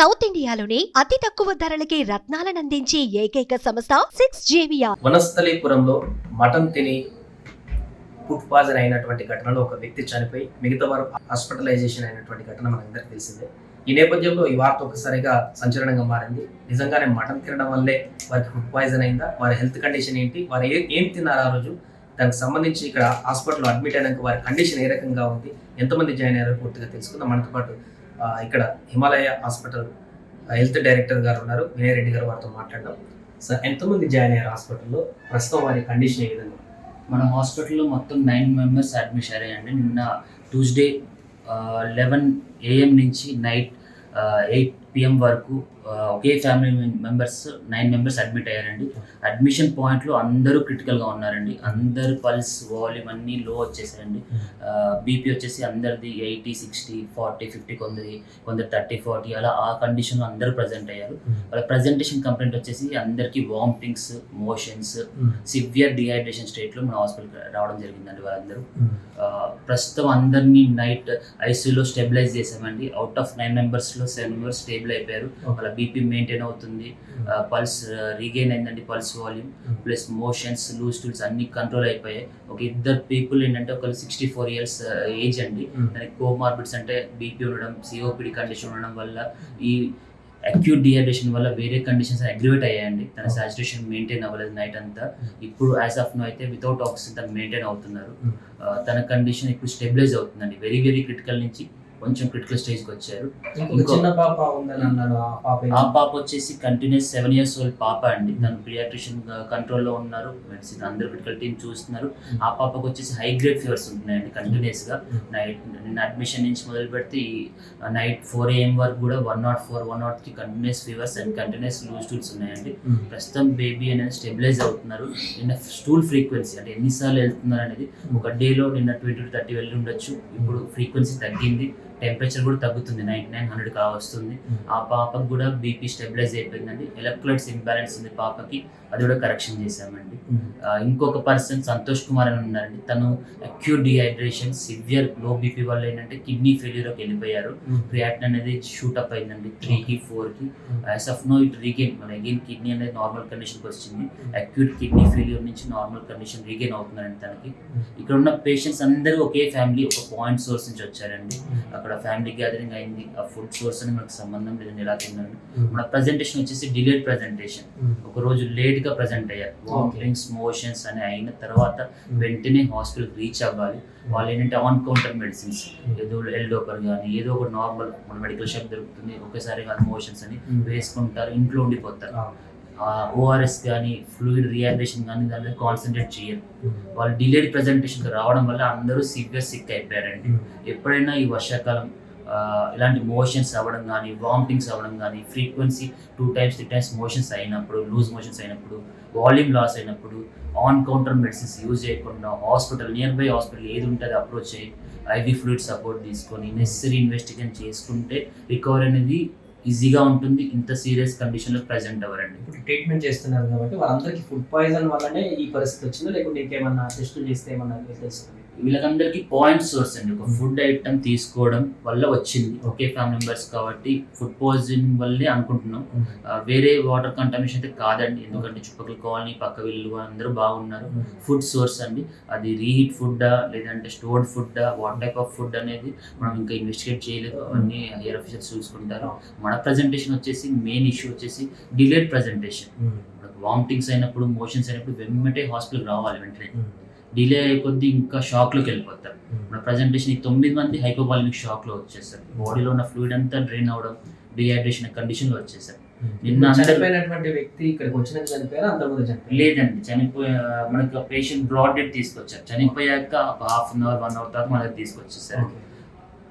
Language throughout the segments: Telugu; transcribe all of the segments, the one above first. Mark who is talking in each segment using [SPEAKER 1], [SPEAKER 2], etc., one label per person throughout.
[SPEAKER 1] సౌత్ ఇండియాలోని అతి తక్కువ ధరలకి రత్నాలనందించే ఏకైక సంస్థ 6JVR.
[SPEAKER 2] వనస్థలీపురంలో మటన్ తిని ఫుడ్ పాయిజన్ అయినటువంటి ఘటనలో ఒక వ్యక్తి చనిపోయి మిగతా వారు హాస్పిటలైజేషన్ అయినటువంటి ఘటన మనందరికీ తెలిసిందే. ఈ నేపథ్యంలో ఈ వార్త ఒకసారిగా సంచలనంగా మారింది. నిజంగానే మటన్ తినడం వల్లే వారికి ఫుడ్ పాయిజన్ అయిందా, వారి హెల్త్ కండిషన్ ఏంటి, వారు ఏం తిన్నారు ఆ రోజు, దానికి సంబంధించి ఇక్కడ హాస్పిటల్లో అడ్మిట్ అయినాక వారి కండిషన్ ఏ రకంగా ఉంది, ఎంతమంది జాయిన్ అయ్యారో పూర్తిగా తెలుసుకుందాం. మనతో పాటు ఇక్కడ హిమాలయ హాస్పిటల్ హెల్త్ డైరెక్టర్ గారు ఉన్నారు, వినయ్ రెడ్డి గారు, వారితో మాట్లాడదాం. సార్, ఎంతమంది జాయిన్ అయ్యారు హాస్పిటల్లో, ప్రస్తుతం వారి కండిషన్ ఏ విధంగా?
[SPEAKER 3] మన హాస్పిటల్లో మొత్తం 9 మెంబర్స్ అడ్మిట్ అయ్యారండి. నిన్న ట్యూస్డే 11 AM నుంచి నైట్ 8 PM వరకు ఒకే ఫ్యామిలీ మెంబర్స్ 9 మెంబర్స్ అడ్మిట్ అయ్యారండి. అడ్మిషన్ పాయింట్లో అందరూ క్రిటికల్గా ఉన్నారండి. అందరు పల్స్, వాల్యూమ్ అన్నీ లో వచ్చేసాయండి. బీపీ వచ్చేసి అందరిది 80, 60, 40, 50, కొందరు 30, 40 అలా ఆ కండిషన్లో అందరూ ప్రజెంట్ అయ్యారు. వాళ్ళ ప్రజెంటేషన్ కంప్లైంట్ వచ్చేసి అందరికీ వామిటింగ్స్, మోషన్స్, సివియర్ డిహైడ్రేషన్ స్టేట్లో మన హాస్పిటల్కి రావడం జరిగిందండి. వాళ్ళందరూ ప్రస్తుతం అందరినీ నైట్ ఐసీయూలో స్టెబిలైజ్ చేసామండి. అవుట్ ఆఫ్ 9 మెంబర్స్లో 7 మెంబర్స్ స్టేబుల్ అయిపోయారు. వాళ్ళ బీపీ మెయింటైన్ అవుతుంది, పల్స్ రీగెయిన్ అయిందండి, pulse volume plus motions, loose stools అన్ని కంట్రోల్ అయిపోయాయి. ఒక ఇద్దరు పీపుల్ ఏంటంటే ఒకళ్ళు 64 years ఏజ్ అండి. దానికి కోమార్బిడ్స్ అంటే బీపీ ఉండడం, సిఓపిడి కండిషన్ ఉండడం వల్ల ఈ అక్యూట్ డిహైడ్రేషన్ వల్ల వేరే కండిషన్స్ అగ్రివేట్ అయ్యాయండి. తన సాచురేషన్ మెయింటైన్ అవ్వలేదు నైట్ అంతా. ఇప్పుడు యాజ్ ఆఫ్ నో అయితే వితౌట్ ఆక్సిజన్ తను మెయింటైన్ అవుతున్నారు. తన కండిషన్ ఇప్పుడు స్టెబిలైజ్ అవుతుందండి. వెరీ వెరీ క్రిటికల్ నుంచి కొంచెం క్రిటికల్ స్టేజ్కి వచ్చారు.
[SPEAKER 2] చిన్న పాప ఉందని అన్నారు.
[SPEAKER 3] ఆ పాప వచ్చేసి కంటిన్యూస్ 7 years ఓల్డ్ పాప అండి. తను పీడియాట్రిషియన్ కంట్రోల్లో ఉన్నారు, మెడిసిన్ అందరూ క్రిటికల్ టీమ్ చూస్తున్నారు. ఆ పాపకు వచ్చేసి హై గ్రేడ్ ఫీవర్స్ ఉంటున్నాయండి కంటిన్యూస్గా. నిన్న అడ్మిషన్ నుంచి మొదలు పెడితే నైట్ 4 AM వరకు కూడా 104, 103 continuous fevers and continuous loose stools ఉన్నాయండి. ప్రస్తుతం బేబీ అనేది స్టెబిలైజ్ అవుతున్నారు. నిన్న స్టూల్ ఫ్రీక్వెన్సీ అంటే ఎన్నిసార్లు వెళ్తున్నారు అనేది ఒక డేలో నిన్న 20 to 30 వెళ్ళి ఉండొచ్చు. ఇప్పుడు ఫ్రీక్వెన్సీ తగ్గింది, టెంపరేచర్ కూడా తగ్గుతుంది, 99, 100 వస్తుంది. ఆ పాపకు కూడా బీపీ స్టెబిలైజ్ అయిపోయిందండి. ఎలక్ట్రోలైట్స్ ఇంబ్యాలెన్స్ ఉంది పాపకి, అది కూడా కరెక్షన్ చేశామండి. ఇంకొక పర్సన్ సంతోష్ కుమార్ అని ఉన్నారండి. తను acute dehydration, severe low BP వల్ల ఏంటంటే కిడ్నీ ఫెయిల్యూర్కి వెళ్ళిపోయారు. క్రియాటిన్ అనేది షూటప్ అయిందండి 3కి 4కి. As of now it regain, మన అగైన్ కిడ్నీ అనేది నార్మల్ కండిషన్కి వచ్చింది. అక్యూట్ కిడ్నీ ఫెయిల్యూర్ నుంచి నార్మల్ కండిషన్ రీగెయిన్ అవుతున్నారండి తనకి. ఇక్కడ ఉన్న పేషెంట్స్ అందరూ ఒకే ఫ్యామిలీ, ఒక పాయింట్ సోర్స్ నుంచి వచ్చారండి. అక్కడ ఫ్యామిలీ గ్యాదరింగ్ అయింది. ఆ ఫుడ్ సోర్స్ అని మనకు సంబంధం లేదని ఎలా తిన్నాను. మన ప్రజెంటేషన్ వచ్చేసి డిలేడ్ ప్రజెంటేషన్. ఒక రోజు లేట్గా ప్రజెంట్ అయ్యారు. వామిటింగ్స్, మోషన్స్ అని అయిన తర్వాత వెంటనే హాస్పిటల్కి రీచ్ అవ్వాలి. వాళ్ళు ఏంటంటే ఆన్ కౌంటర్ మెడిసిన్స్, ఏదో ఎల్డోపర్ కానీ ఏదో ఒక నార్మల్ మన మెడికల్ షాప్ దొరుకుతుంది, ఒకేసారి కాదు మోషన్స్ అని వేసుకుంటారు, ఇంట్లో ఉండిపోతారు. ఓఆర్ఎస్ కానీ ఫ్లూయిడ్ రీహైడ్రేషన్ కానీ దాని మీద కాన్సన్ట్రేట్ చేయరు. వాళ్ళు డిలేడ్ ప్రజెంటేషన్కి రావడం వల్ల అందరూ సివియర్ సిక్ అయిపోయారండి. ఎప్పుడైనా ఈ వర్షాకాలం ఇలాంటి మోషన్స్ అవ్వడం కానీ, వామిటింగ్స్ అవ్వడం కానీ, ఫ్రీక్వెన్సీ 2 times 3 times మోషన్స్ అయినప్పుడు, లూజ్ మోషన్స్ అయినప్పుడు, వాల్యూమ్ లాస్ అయినప్పుడు ఆన్ కౌంటర్ మెడిసిన్స్ యూజ్ చేయకుండా హాస్పిటల్, నియర్ బై హాస్పిటల్ ఏది ఉంటుంది అప్రోచ్ అయ్యి ఐవీ ఫ్లూయిడ్ సపోర్ట్ తీసుకొని నెసరీ ఇన్వెస్టిగేషన్ చేసుకుంటే రికవరీ అనేది ఈజీగా ఉంటుంది. ఇంత సీరియస్ కండిషన్లో ప్రెజెంట్ అవ్వరండి.
[SPEAKER 2] ఇప్పుడు ట్రీట్మెంట్ చేస్తున్నారు కాబట్టి వాళ్ళందరికీ ఫుడ్ పాయిజన్ వల్లనే ఈ పరిస్థితి వచ్చిందా, లేకుంటే ఇంకేమన్నా టెస్టులు చేస్తే ఏమన్నా తెలుస్తుంది?
[SPEAKER 3] వీళ్ళకందరికీ పాయింట్ సోర్స్ అండి. ఒక ఫుడ్ ఐటమ్ తీసుకోవడం వల్ల వచ్చింది. ఒకే ఫ్యామిలీ మెంబర్స్ కాబట్టి ఫుడ్ పాయిజన్ వల్లే అనుకుంటున్నాం. వేరే వాటర్ కంటామినేషన్ అయితే కాదండి. ఎందుకంటే చుట్టుపక్కల కాలనీ, పక్క వీళ్ళు అందరూ బాగున్నారు. ఫుడ్ సోర్స్ అండి. అది రీహీట్ ఫుడ్డా లేదంటే స్టోర్డ్ ఫుడ్డా, వాట్ టైప్ ఆఫ్ ఫుడ్ అనేది మనం ఇంకా ఇన్వెస్టిగేట్ చేయలేదు. అవన్నీ హైయర్ ఆఫీసర్స్ చూసుకుంటారు. మన ప్రజెంటేషన్ వచ్చేసి మెయిన్ ఇష్యూ వచ్చేసి డిలేడ్ ప్రజెంటేషన్. వామిటింగ్స్ అయినప్పుడు, మోషన్స్ అయినప్పుడు వెంటనే హాస్పిటల్కి రావాలి. వెంటనే డిలే అయ్యే కొద్దీ ఇంకా షాక్లోకి వెళ్ళిపోతారు. మన ప్రజెంటేషన్ 9 మంది హైపోవాలిమిక్ షాక్లో వచ్చేసారు. బాడీలో ఉన్న ఫ్లూయిడ్ అంతా డ్రైన్ అవడం, డిహైడ్రేషన్ కండిషన్లో వచ్చేసారు.
[SPEAKER 2] నిన్న చనిపోయినటువంటి వ్యక్తి ఇక్కడికి వచ్చినాక చనిపోయారు, అంతకుముందు చనిపోయారు?
[SPEAKER 3] లేదండి, మనకి పేషెంట్ బ్రాడ్ డెత్ తీసుకొచ్చారు. చనిపోయాక 1/2 hour 1 hour తర్వాత మన దగ్గర తీసుకొచ్చేసారు.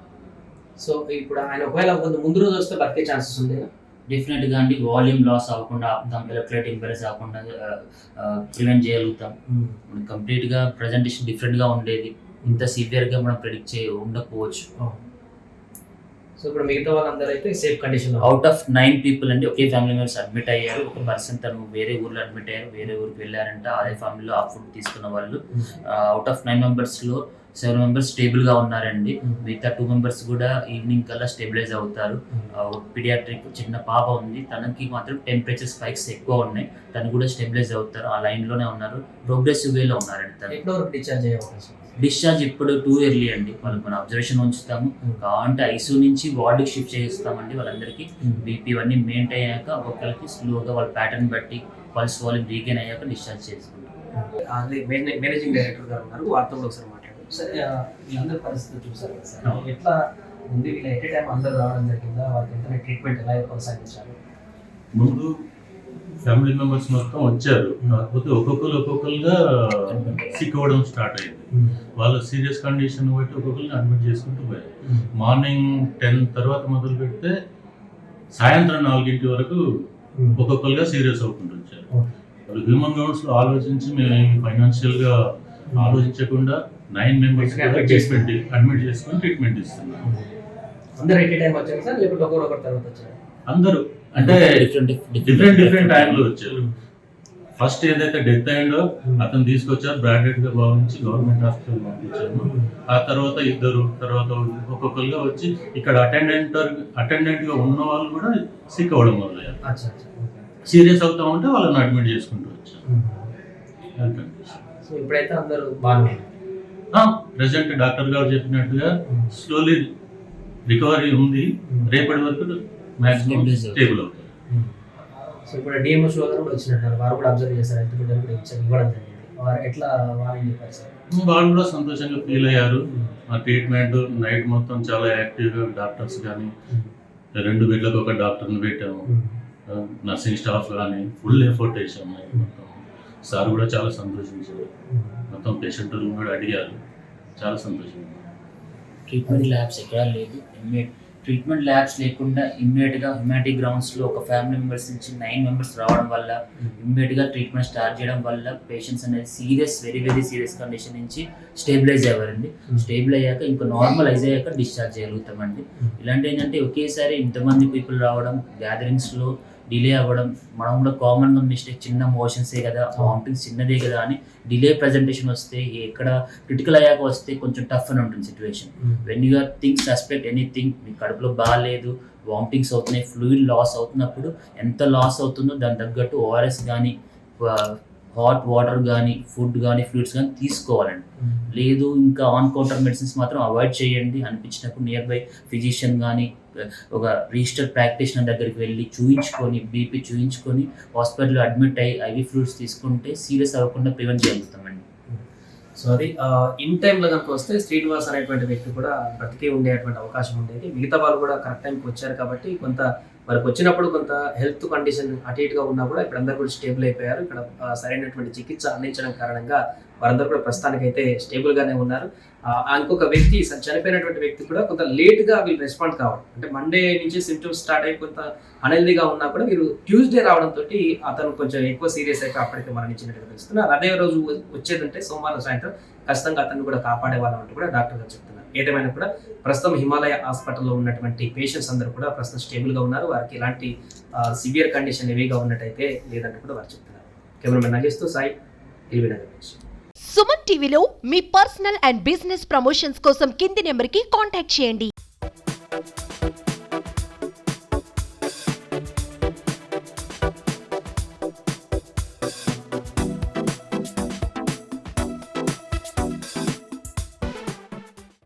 [SPEAKER 2] సో ఇప్పుడు ఆయన ఒకవేళ ముందు రోజు వస్తే బతికే ఛాన్సెస్ ఉంది?
[SPEAKER 3] డెఫినెట్గా అండి. వాల్యూమ్ లాస్ అవ్వకుండా ఆపుతాం, ఎలక్ట్రోలైట్ ఇంబ్యాలెన్స్ అవ్వకుండా ప్రివెంట్ చేయగలుగుతాం. కంప్లీట్గా ప్రజెంటేషన్ డిఫరెంట్గా ఉండేది. ఇంత సివియర్గా మనం ప్రెడిక్ట్ ఉండకపోవచ్చు.
[SPEAKER 2] సో ఇప్పుడు మిగతా వాళ్ళందరూ అయితే safe condition.
[SPEAKER 3] Out of 9 people అండి ఒకే ఫ్యామిలీ మెంబర్స్ అడ్మిట్ అయ్యారు. ఒక పర్సన్ తను వేరే ఊర్లో అడ్మిట్ అయ్యారు, వేరే ఊరికి వెళ్ళారంట. అదే ఫ్యామిలీలో ఆ ఫుడ్ తీసుకున్న వాళ్ళు. అవుట్ ఆఫ్ 9 members 7 మెంబర్స్ స్టేబుల్గా ఉన్నారండి. మిగతా 2 మెంబర్స్ కూడా ఈవినింగ్ కల్లా స్టెబిలైజ్ అవుతారు. పీడియాట్రిక్ చిన్న పాప ఉంది, తనకి మాత్రం టెంపరేచర్ స్పైక్స్ ఎక్కువ ఉన్నాయి, తను కూడా స్టెబిలైజ్ అవుతారు. ఆ లైన్లోనే ఉన్నారు, ప్రోగ్రెసివ్ వేలో ఉన్నారండి. తను
[SPEAKER 2] ఎప్పుడు వరకు డిశ్చార్జ్ అయ్యే అవకాశం?
[SPEAKER 3] డిశ్చార్జ్ ఇప్పుడు టూ ఎర్లీ అండి. వాళ్ళకి మనం అబ్జర్వేషన్ ఉంచుతాము, కావాలంటే ఐసీయూ నుంచి వార్డుకి షిఫ్ట్ చేస్తామండి. వాళ్ళందరికీ బీపీ ఇవన్నీ మెయింటైన్ అయ్యాక ఒక్కొక్కరికి స్లోగా వాళ్ళ ప్యాటర్న్ బట్టి పల్స్ వాల్యూమ్ రీగైన్ అయ్యాక డిశ్చార్జ్ చేసుకుంటాం.
[SPEAKER 2] అదే మేనేజింగ్ డైరెక్టర్ గారు ఉన్నారు, వారితో కూడా ఒకసారి మాట్లాడారు. సరే, వీళ్ళందరి పరిస్థితి చూసారు కదా సార్, ఎట్లా ఉంది? వీళ్ళు ఎట్ టైం అందరూ రావడం జరిగిందా? వాళ్ళకి ఎంత ట్రీట్మెంట్ ఎలా కొనసాగించారు?
[SPEAKER 4] ముందు ఫ్యామిలీ మెంబర్స్ మొత్తం వచ్చారు, కాకపోతే ఒక్కొక్కరుగా సిక్ అవ్వడం స్టార్ట్ అయింది. వాళ్ళ సీరియస్ కండిషన్ బట్టి ఒక్కొక్కరిని అడ్మిట్ చేసుకుంటూ పోయారు. మార్నింగ్ 10 తర్వాత మొదలు పెడితే సాయంత్రం 4 వరకు ఒక్కొక్కరుగా సీరియస్ అవుకుంటూ వచ్చారు. వాళ్ళు హ్యూమన్ గ్రౌండ్స్లో ఆలోచించి మేము ఫైనాన్షియల్గా ఆలోచించకుండా 9 మెంబర్స్ అడ్మిట్ చేసుకొని ట్రీట్మెంట్ ఇస్తున్నాం.
[SPEAKER 2] అందరూ ఎట్ టైం వచ్చారు సార్, లేకపోతే ఒకరు తర్వాత వచ్చారు?
[SPEAKER 4] అందరూ అంటే డిఫరెంట్ టైంలో వచ్చారు. ఫస్ట్ ఏదైతే డెత్ అయిందో అతను తీసుకొచ్చారు, బ్రాండెడ్ గా భావించి గవర్నమెంట్ హాస్పిటల్ పంపించాము. ఆ తర్వాత ఇద్దరు, తర్వాత ఒక్కొక్కరుగా వచ్చి ఇక్కడ అటెండెంట్ గా ఉన్న వాళ్ళు కూడా సిక్ అవ్వడం మొదలయ్యారు. సీరియస్ అవుతా ఉంటే వాళ్ళని అడ్మిట్ చేసుకుంటూ వచ్చారు.
[SPEAKER 2] సో ఇప్పుడైతే అందరూ బాగా
[SPEAKER 4] ప్రెసెంట్ డాక్టర్ గారు చెప్పినట్టుగా స్లోలీ రికవరీ ఉంది. రేపటి వరకు మాక్సిమం స్టేబుల్ అవుతారు.
[SPEAKER 2] సో ఇప్పుడు డిఎంఎస్ గారు కూడా వచ్చినట్టు, వారు కూడా అబ్జర్వ్ చేశారు, ఎంత బిడ్డలు కూడా ఇవ్వడం జరిగింది. వారు ఎట్లా వారిని చెప్పారు సార్?
[SPEAKER 4] వాళ్ళు కూడా సంతోషంగా ఫీల్ అయ్యారు. ఆ ట్రీట్మెంట్ నైట్ మొత్తం చాలా యాక్టివ్గా డాక్టర్స్ కానీ 2 బెడ్లకు ఒక డాక్టర్ని పెట్టాము, నర్సింగ్ స్టాఫ్ కానీ ఫుల్ ఎఫర్ట్ వేసాము. మొత్తం సార్ కూడా చాలా సంతోషించారు. మొత్తం పేషెంట్లు కూడా అడిగారు, చాలా సంతోషంగా.
[SPEAKER 3] ట్రీట్మెంట్ ల్యాబ్స్ ఎక్కడా లేదు. ట్రీట్మెంట్ ల్యాబ్స్ లేకుండా ఇమ్మీడియట్గా హ్యుమానిటీ గ్రౌండ్స్లో ఒక ఫ్యామిలీ మెంబర్స్ నుంచి 9 మెంబర్స్ రావడం వల్ల ఇమ్మీడియట్గా ట్రీట్మెంట్ స్టార్ట్ చేయడం వల్ల పేషెంట్స్ అనేది వెరీ సీరియస్ కండిషన్ నుంచి స్టేబిలైజ్ అవ్వారండి. స్టేబుల్ అయ్యాక ఇంకా నార్మలైజ్ అయ్యాక డిశ్చార్జ్ చేయగలుగుతామండి. ఇలాంటి ఏంటంటే ఒకేసారి ఇంతమంది పీపుల్ రావడం, గ్యాదరింగ్స్లో డిలే అవ్వడం, మనం కూడా కామన్గా మిస్టేక్ చిన్న మోషన్సే కదా, వామిటింగ్స్ చిన్నదే కదా అని డిలే ప్రజెంటేషన్ వస్తే, ఎక్కడ క్రిటికల్ అయ్యాక వస్తే కొంచెం టఫ్ అని ఉంటుంది situation. When you are think suspect anything, మీ కడుపులో బాగాలేదు, వామిటింగ్స్ అవుతున్నాయి, ఫ్లూయిడ్ లాస్ అవుతున్నప్పుడు ఎంత లాస్ అవుతుందో దాని తగ్గట్టు ఓఆర్ఎస్ కానీ, హాట్ వాటర్ కానీ, ఫుడ్ కానీ, ఫ్లూయిడ్స్ కానీ తీసుకోవాలండి. లేదు ఇంకా ఆన్ కౌంటర్ మెడిసిన్స్ మాత్రం అవాయిడ్ చేయండి. అనిపించినప్పుడు నియర్ బై ఫిజిషియన్ కానీ ఒక రిజిస్టర్డ్ ప్రాక్టీషనర్ దగ్గరికి వెళ్ళి చూయించుకొని, బీపీ చూయించుకొని హాస్పిటల్లో అడ్మిట్ అయ్యి ఐవి ఫ్లూయిడ్స్ తీసుకుంటే సీరియస్ అవ్వకుండా ప్రివెంట్ చేయగలుగుతామండి.
[SPEAKER 2] సో అది ఇన్ టైంలో కనుక వస్తే శ్రీనివాస్ అనేటువంటి వ్యక్తి కూడా బ్రతికే ఉండేటువంటి అవకాశం ఉండేది. మిగతా వాళ్ళు కూడా కరెక్ట్ టైంకి వచ్చారు కాబట్టి కొంత వారికి వచ్చినప్పుడు కొంత హెల్త్ కండిషన్ అటు ఇటుగా ఉన్నా కూడా ఇప్పుడు అందరూ కూడా స్టేబుల్ అయిపోయారు. ఇక్కడ సరైనటువంటి చికిత్స అందించడం కారణంగా వారందరూ కూడా ప్రస్తుతానికైతే స్టేబుల్గానే ఉన్నారు. ఇంకొక వ్యక్తి చనిపోయినటువంటి వ్యక్తి కూడా కొంత లేట్గా వీళ్ళు రెస్పాండ్ కావడం, అంటే మండే నుంచి సిమ్టమ్స్ స్టార్ట్ అయ్యి కొంత అన్హెల్దీగా ఉన్నా కూడా వీరు ట్యూస్డే రావడంతో అతను కొంచెం ఎక్కువ సీరియస్ అయిపోయి అప్పటికే మరణించినట్టుగా తెలుస్తున్నారు. అదే రోజు వచ్చేదంటే సోమవారం సాయంత్రం ఖచ్చితంగా అతన్ని కూడా కాపాడే వాళ్ళం అంటూ కూడా డాక్టర్ గారు చెప్తున్నారు. ఏదేమైనా కూడా ప్రస్తుతం హిమాలయ హాస్పిటల్లో ఉన్నటువంటి పేషెంట్స్ అందరూ కూడా ప్రస్తుతం స్టేబుల్గా ఉన్నారు. వారికి ఎలాంటి సివియర్ కండిషన్ హెవీగా ఉన్నట్టయితే లేదంటూ కూడా వారు చెప్తున్నారు. కెమెరామెన్ నగేష్తో సాయి, ఎల్బీనగర్ నుంచి.
[SPEAKER 1] సుమన్ టీవీలో మీ పర్సనల్ అండ్ బిజినెస్ ప్రమోషన్స్ కోసం కింది నెంబర్కి కాంటాక్ట్ చేయండి.